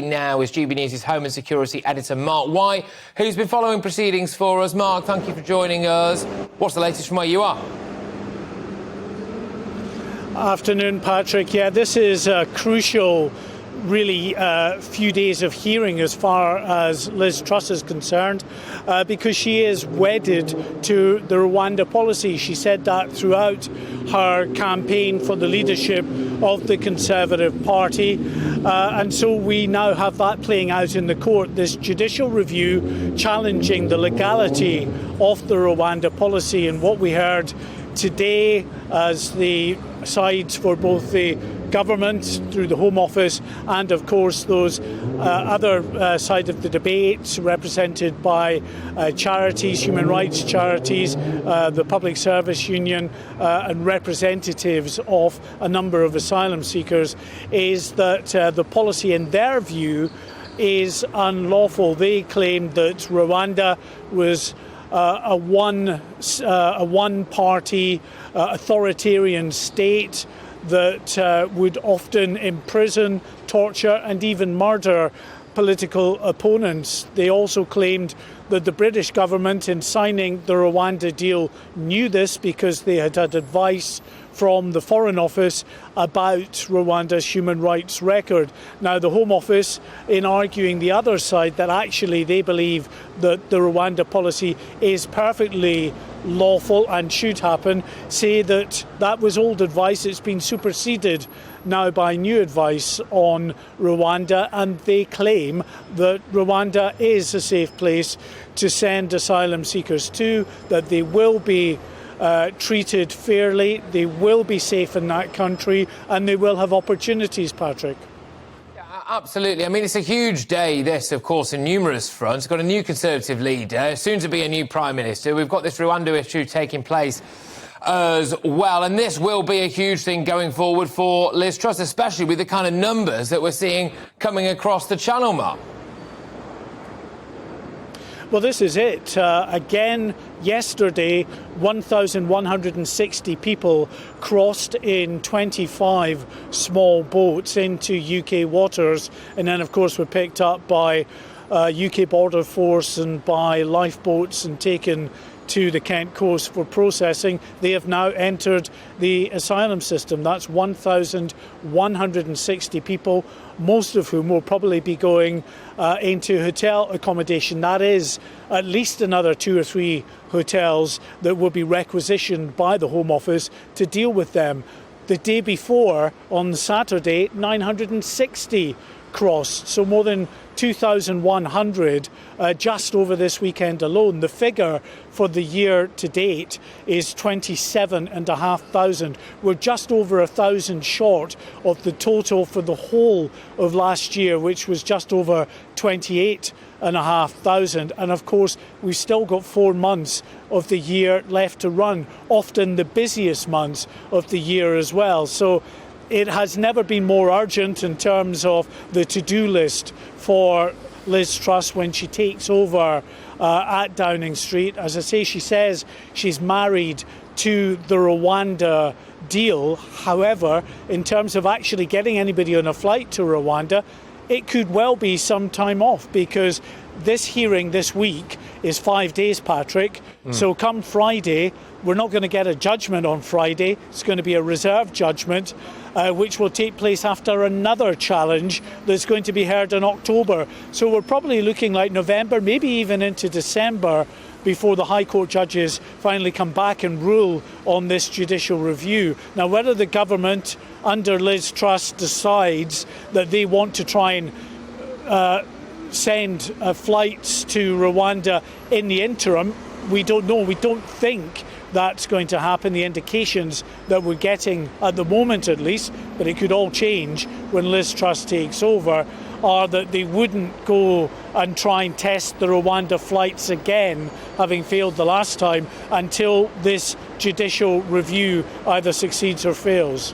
joining now is GBNews' Home and Security Editor Mark White, who's been following proceedings for us. Mark, thank you for joining us. What's the latest from where you are? Afternoon, Patrick. Yeah, this is a crucial, really, few days of hearing as far as Liz Truss is concerned, because she is wedded to the Rwanda policy. She said that throughout her campaign for the leadership of the Conservative Party, and so we now have that playing out in the court, this judicial review challenging the legality of the Rwanda policy. And what we heard today as the sides for both the government through the Home Office and, of course, those other side of the debate represented by charities, human rights charities, the Public Service Union and representatives of a number of asylum seekers, is that the policy in their view is unlawful. They claimed that Rwanda was a one-party authoritarian state that would often imprison, torture and even murder political opponents. They also claimed that the British government, in signing the Rwanda deal, knew this because they had had advice from the Foreign Office about Rwanda's human rights record. Now, the Home Office, in arguing the other side that actually they believe that the Rwanda policy is perfectly lawful and should happen, say that that was old advice. It's been superseded now by new advice on Rwanda, and they claim that Rwanda is a safe place to send asylum seekers to, that they will be treated fairly, they will be safe in that country, and they will have opportunities, Patrick. Absolutely. I mean, it's a huge day, this, of course, in numerous fronts. Got a new Conservative leader, soon to be a new Prime Minister. We've got this Rwanda issue taking place as well. And this will be a huge thing going forward for Liz Truss, especially with the kind of numbers that we're seeing coming across the Channel, Mark. Well, this is it. Again, yesterday, 1,160 people crossed in 25 small boats into UK waters, and then, of course, were picked up by UK Border Force and by lifeboats and taken to the Kent coast for processing. They have now entered the asylum system. That's 1,160 people, most of whom will probably be going into hotel accommodation. That is at least another 2 or 3 hotels that will be requisitioned by the Home Office to deal with them. The day before, on Saturday, 960 crossed, so more than 2,100 just over this weekend alone. The figure for the year to date is 27,500. We're just over 1,000 short of the total for the whole of last year, which was just over 28,500. And of course, we've still got 4 months of the year left to run, often the busiest months of the year as well. So it has never been more urgent in terms of the to-do list for Liz Truss when she takes over at Downing Street. As I say, she says she's married to the Rwanda deal. However, in terms of actually getting anybody on a flight to Rwanda, it could well be some time off, because this hearing this week is 5 days, Patrick. So come Friday, we're not going to get a judgment on Friday. It's going to be a reserve judgment, which will take place after another challenge that's going to be heard in October. So we're probably looking like November, maybe even into December, before the High Court judges finally come back and rule on this judicial review. Now, whether the government under Liz Truss decides that they want to try and send flights to Rwanda in the interim, we don't know. We don't think that's going to happen. The indications that we're getting at the moment, at least, but it could all change when Liz Truss takes over, are that they wouldn't go and try and test the Rwanda flights again, having failed the last time, until this judicial review either succeeds or fails.